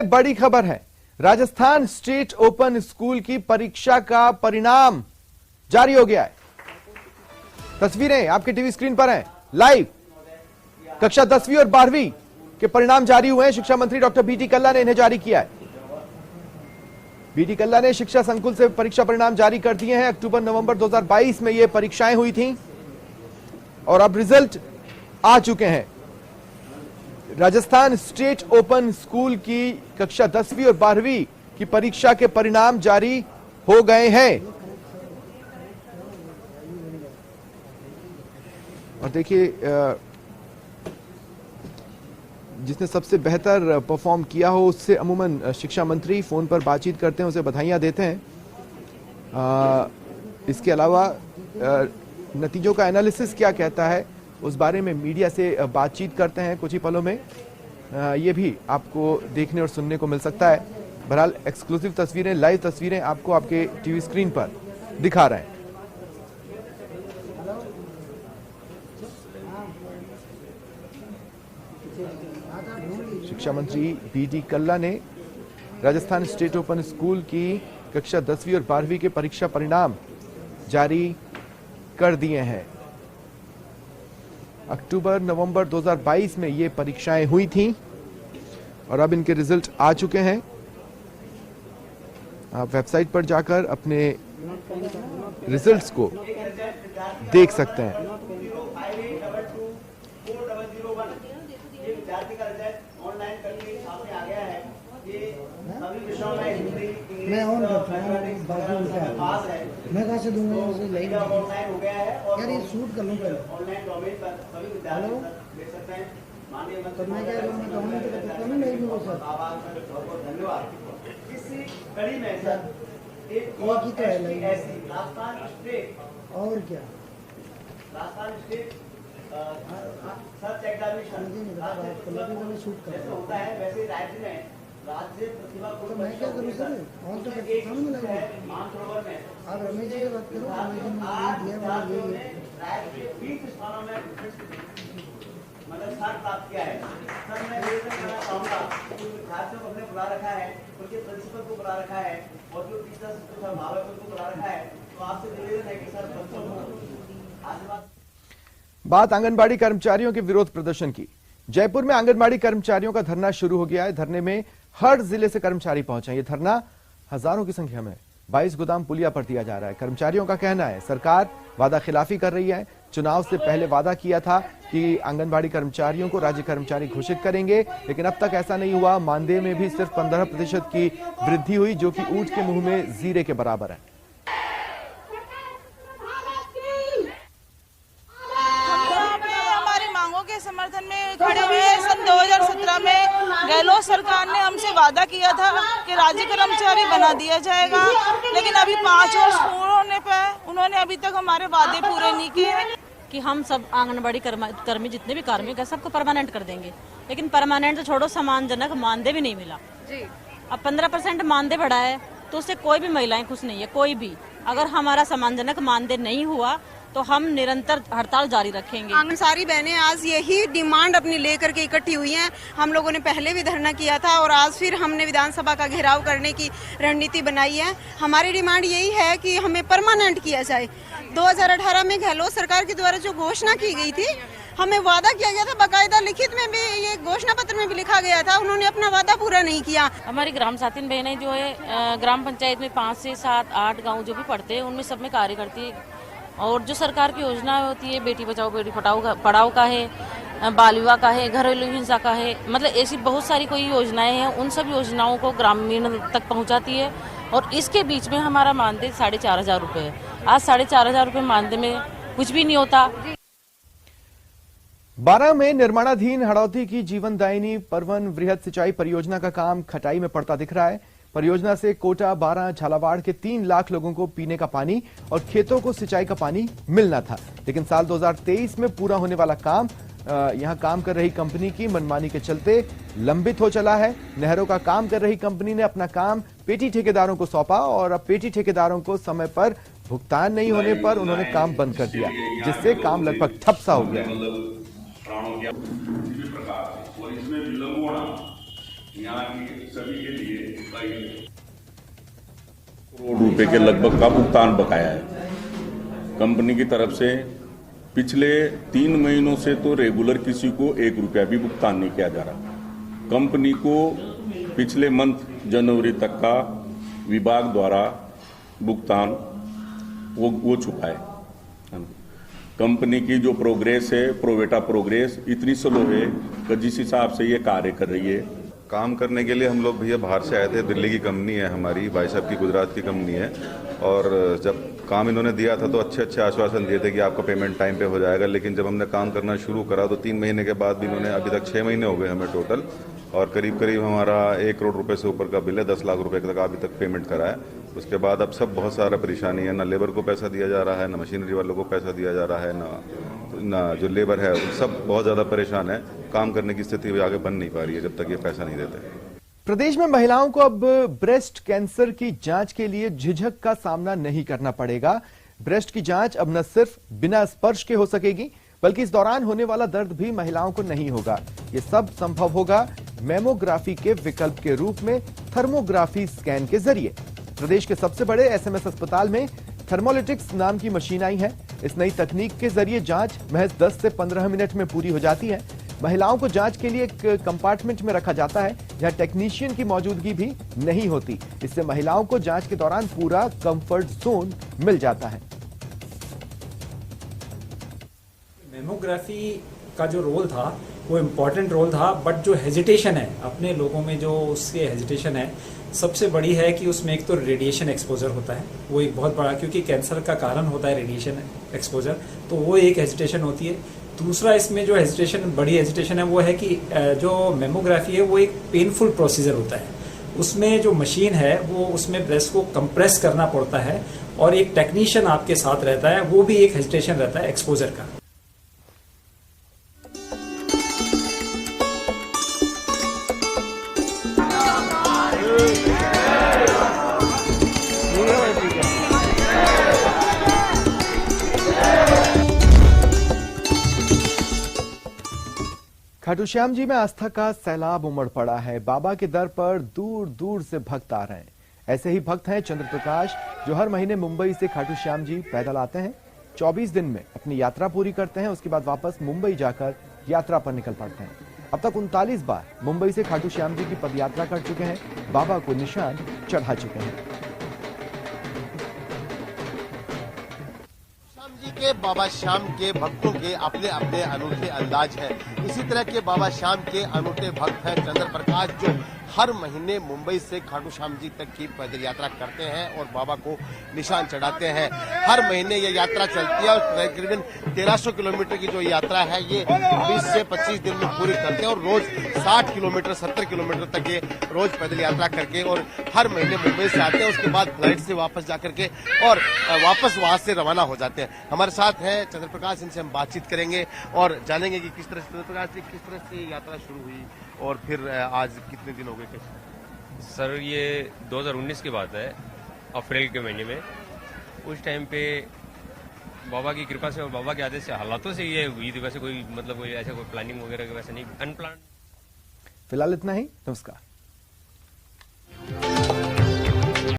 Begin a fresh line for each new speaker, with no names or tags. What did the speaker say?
बड़ी खबर है। राजस्थान स्टेट ओपन स्कूल की परीक्षा का परिणाम जारी हो गया है। तस्वीरें आपके टीवी स्क्रीन पर हैं लाइव। कक्षा 10वीं और 12वीं के परिणाम जारी हुए हैं। शिक्षा मंत्री डॉक्टर बीटी कल्ला ने इन्हें जारी किया है। बीटी कल्ला ने शिक्षा संकुल से परीक्षा परिणाम जारी कर दिए हैं। अक्टूबर नवंबर 2022 में ये परीक्षाएं हुई थी और अब रिजल्ट आ चुके हैं। राजस्थान स्टेट ओपन स्कूल की कक्षा 10वीं और 12वीं की परीक्षा के परिणाम जारी हो गए हैं। और देखिए, जिसने सबसे बेहतर परफॉर्म किया हो उससे अमूमन शिक्षा मंत्री फोन पर बातचीत करते हैं, उसे बधाइयां देते हैं। इसके अलावा नतीजों का एनालिसिस क्या कहता है उस बारे में मीडिया से बातचीत करते हैं कुछ ही पलों में। ये भी आपको देखने और सुनने को मिल सकता है। बहरहाल एक्सक्लूसिव तस्वीरें, लाइव तस्वीरें आपको आपके टीवी स्क्रीन पर दिखा रहे हैं। शिक्षा मंत्री बीटी कल्ला ने राजस्थान स्टेट ओपन स्कूल की कक्षा 10वीं और 12वीं के परीक्षा परिणाम जारी कर दिए हैं। अक्टूबर नवंबर 2022 में ये परीक्षाएं हुई थीं और अब इनके रिजल्ट आ चुके हैं। आप वेबसाइट पर जाकर अपने रिजल्ट्स को देख सकते हैं।
मैं ऑन करता हूँ, मैं कहाँ से दूंगा उसे लाइन यार, ये शूट कर लूँ पहले। हेलो, तो मैं क्या करूँ, मैं कहूँ तो बताता हूँ लाइन में वो सर। एक ही तो है लाइन और क्या सर्च एग्जामिनेशन मुझे नहीं पता, बात कर लो तो मैं शूट कर रहा होता है। वैसे राज्य में राज्य प्रतिभा तो मैं क्या करूँ सर, और तो करता हूँ मैं लाइन में। आप रमेश जी से बात करो, रमेश जी ने दिया वाला यही है। राज्य के 20 स्थानों में मतलब स्थान प्राप्त किया है। सर मैं निवेदन करना चाहूँगा, छात्रों को हमने बुला रखा है, उनके प्रिंसिपल को बुला रखा है और जो टीचर्स को अभिभावकों को बुला रखा है, तो आपसे निवेदन है कि सर बच्चों को आशीर्वाद।
बात आंगनबाड़ी कर्मचारियों के विरोध प्रदर्शन की। जयपुर में आंगनबाड़ी कर्मचारियों का धरना शुरू हो गया है। धरने में हर जिले से कर्मचारी पहुंचे। ये धरना हजारों की संख्या में 22 गोदाम पुलिया पर दिया जा रहा है। कर्मचारियों का कहना है सरकार वादा खिलाफी कर रही है। चुनाव से पहले वादा किया था कि आंगनबाड़ी कर्मचारियों को राज्य कर्मचारी घोषित करेंगे, लेकिन अब तक ऐसा नहीं हुआ। मानदेय में भी सिर्फ 15% की वृद्धि हुई, जो कि ऊंट के मुंह में जीरे के बराबर है।
समर्थन में खड़े हुए। सन 2017 में गहलोत सरकार ने हमसे वादा किया था कि राज्य कर्मचारी बना दिया जाएगा, लेकिन अभी 5 वर्ष पूर्ण होने पर उन्होंने अभी तक हमारे वादे पूरे नहीं किए
कि हम सब आंगनबाड़ी कर्मी जितने भी कार्मिक है सबको परमानेंट कर देंगे, लेकिन परमानेंट तो छोड़ो, सम्मानजनक मानदेय भी नहीं मिला जी। अब 15% मानदेय बढ़ा है तो उससे कोई भी महिलाएं खुश नहीं है, कोई भी। अगर हमारा सम्मानजनक मानदेय नहीं हुआ तो हम निरंतर हड़ताल जारी रखेंगे।
सारी बहनें आज यही डिमांड अपनी लेकर के इकट्ठी हुई हैं। हम लोगों ने पहले भी धरना किया था और आज फिर हमने विधानसभा का घेराव करने की रणनीति बनाई है। हमारी डिमांड यही है कि हमें परमानेंट किया जाए। 2018 में गहलोत सरकार के द्वारा जो घोषणा की गई थी, हमें वादा किया गया था, बाकायदा लिखित में भी, ये घोषणा पत्र में भी लिखा गया था, उन्होंने अपना वादा पूरा नहीं किया।
हमारी ग्राम साथी बहनें जो है ग्राम पंचायत में 5 से 7, 8 गाँव जो भी पढ़ते हैं उनमें सब में कार्य करती है। और जो सरकार की योजना होती है, बेटी बचाओ बेटी पढ़ाओ का है, बाल विवाह का है, घरेलू हिंसा का है, मतलब ऐसी बहुत सारी कोई योजनाएं हैं, उन सब योजनाओं को ग्रामीण तक पहुंचाती है। और इसके बीच में हमारा मानदेय 4500 रुपये है। आज 4500 रुपये मानदेय में कुछ भी नहीं होता।
12 में निर्माणाधीन हड़ौती की जीवनदायिनी परवन वृहद सिंचाई परियोजना का काम खटाई में पड़ता दिख रहा है। परियोजना से कोटा, बारां, झालावाड़ के 3 लाख लोगों को पीने का पानी और खेतों को सिंचाई का पानी मिलना था, लेकिन साल 2023 में पूरा होने वाला काम यहां काम कर रही कंपनी की मनमानी के चलते लंबित हो चला है। नहरों का काम कर रही कंपनी ने अपना काम पेटी ठेकेदारों को सौंपा और अब पेटी ठेकेदारों को समय पर भुगतान नहीं होने पर उन्होंने काम बंद कर दिया, जिससे काम लगभग ठप सा हो गया।
यहाँ की सभी के लिए करोड़ रुपए के लगभग का भुगतान बकाया है। कंपनी की तरफ से पिछले 3 महीनों से तो रेगुलर किसी को 1 रुपया भी भुगतान नहीं किया जा रहा। कंपनी को पिछले मंथ जनवरी तक का विभाग द्वारा भुगतान वो छुपा है। कंपनी की जो प्रोग्रेस है, प्रोवेटा प्रोग्रेस इतनी स्लो है कि जिस हिसाब से ये कार्य कर रही है।
काम करने के लिए हम लोग भैया बाहर से आए थे। दिल्ली की कंपनी है हमारी, भाई साहब की गुजरात की कंपनी है। और जब काम इन्होंने दिया था तो अच्छे आश्वासन दिए थे कि आपका पेमेंट टाइम पे हो जाएगा। लेकिन जब हमने काम करना शुरू करा तो 3 महीने के बाद भी इन्होंने, अभी तक 6 महीने हो गए हमें टोटल, और करीब हमारा 1 करोड़ रुपए से ऊपर का बिल है। 10 लाख रुपए तक अभी तक पेमेंट करा है। उसके बाद अब सब बहुत सारा परेशानी है। ना लेबर को पैसा दिया जा रहा है, ना मशीनरी वालों को पैसा दिया जा रहा है, ना जो लेबर है, सब बहुत ज़्यादा परेशान है। काम करने की स्थिति आगे बन नहीं पा रही है जब तक ये पैसा नहीं देते।
प्रदेश में महिलाओं को अब ब्रेस्ट कैंसर की जांच के लिए झिझक का सामना नहीं करना पड़ेगा। ब्रेस्ट की जांच अब न सिर्फ बिना स्पर्श के हो सकेगी, बल्कि इस दौरान होने वाला दर्द भी महिलाओं को नहीं होगा। ये सब संभव होगा मैमोग्राफी के विकल्प के रूप में थर्मोग्राफी स्कैन के जरिए। प्रदेश के सबसे बड़े एसएमएस अस्पताल में थर्मोलिटिक्स नाम की मशीन आई है। इस नई तकनीक के जरिए जांच महज 10 से 15 मिनट में पूरी हो जाती है। महिलाओं को जांच के लिए एक कंपार्टमेंट में रखा जाता है जहां टेक्नीशियन की मौजूदगी भी नहीं होती। इससे महिलाओं को जांच के दौरान पूरा कंफर्ट जोन मिल जाता है।
मेमोग्राफी का जो रोल था वो इम्पोर्टेंट रोल था, बट जो हेजिटेशन है अपने लोगों में, जो उसके हेजिटेशन है सबसे बड़ी है कि उसमें एक तो रेडिएशन एक्सपोजर होता है, वो एक बहुत बड़ा, क्योंकि कैंसर का कारण होता है रेडिएशन एक्सपोजर, तो वो एक हेजिटेशन होती है। दूसरा इसमें जो हेजिटेशन, बड़ी हेजिटेशन है वो है कि जो मेमोग्राफी है वो एक पेनफुल प्रोसीजर होता है। उसमें जो मशीन है वो उसमें ब्रेस्ट को कंप्रेस करना पड़ता है और एक टेक्नीशियन आपके साथ रहता है, वो भी एक हेजिटेशन रहता है एक्सपोजर का।
खाटू श्याम जी में आस्था का सैलाब उमड़ पड़ा है। बाबा के दर पर दूर दूर से भक्त आ रहे हैं। ऐसे ही भक्त हैं चंद्र प्रकाश, जो हर महीने मुंबई से खाटू श्याम जी पैदल आते हैं, 24 दिन में अपनी यात्रा पूरी करते हैं, उसके बाद वापस मुंबई जाकर यात्रा पर निकल पड़ते हैं। अब तक 39 बार मुंबई से खाटू श्याम जी की पदयात्रा कर चुके हैं, बाबा को निशान चढ़ा चुके हैं।
के बाबा श्याम के भक्तों के अपने अपने अनूठे अंदाज है। इसी तरह के बाबा श्याम के अनूठे भक्त हैं चंद्र प्रकाश, जो हर महीने मुंबई से खाटू श्याम जी तक की पैदल यात्रा करते हैं और बाबा को निशान चढ़ाते हैं। हर महीने ये यात्रा चलती है और तकरीबन 1300 किलोमीटर की जो यात्रा है ये 20 से 25 दिन में पूरी करते हैं और रोज 60 किलोमीटर 70 किलोमीटर तक ये रोज पैदल यात्रा करके और हर महीने मुंबई से आते हैं। उसके बाद फ्लाइट से वापस जाकर के और वापस वहां से रवाना हो जाते हैं। हमारे साथ है चंद्र प्रकाश, इनसे हम बातचीत करेंगे और जानेंगे कि किस तरह चंद्र प्रकाश जी किस तरह से यात्रा शुरू हुई और फिर आज कितने दिन हो गए कैसे?
सर ये 2019 की बात है, अप्रैल के महीने में। उस टाइम पे बाबा की कृपा से और बाबा के आदेश से, हालातों से ये हुई थी। वैसे कोई मतलब कोई ऐसा कोई प्लानिंग वगैरह वैसे नहीं, अनप्लान।
फिलहाल इतना ही, नमस्कार।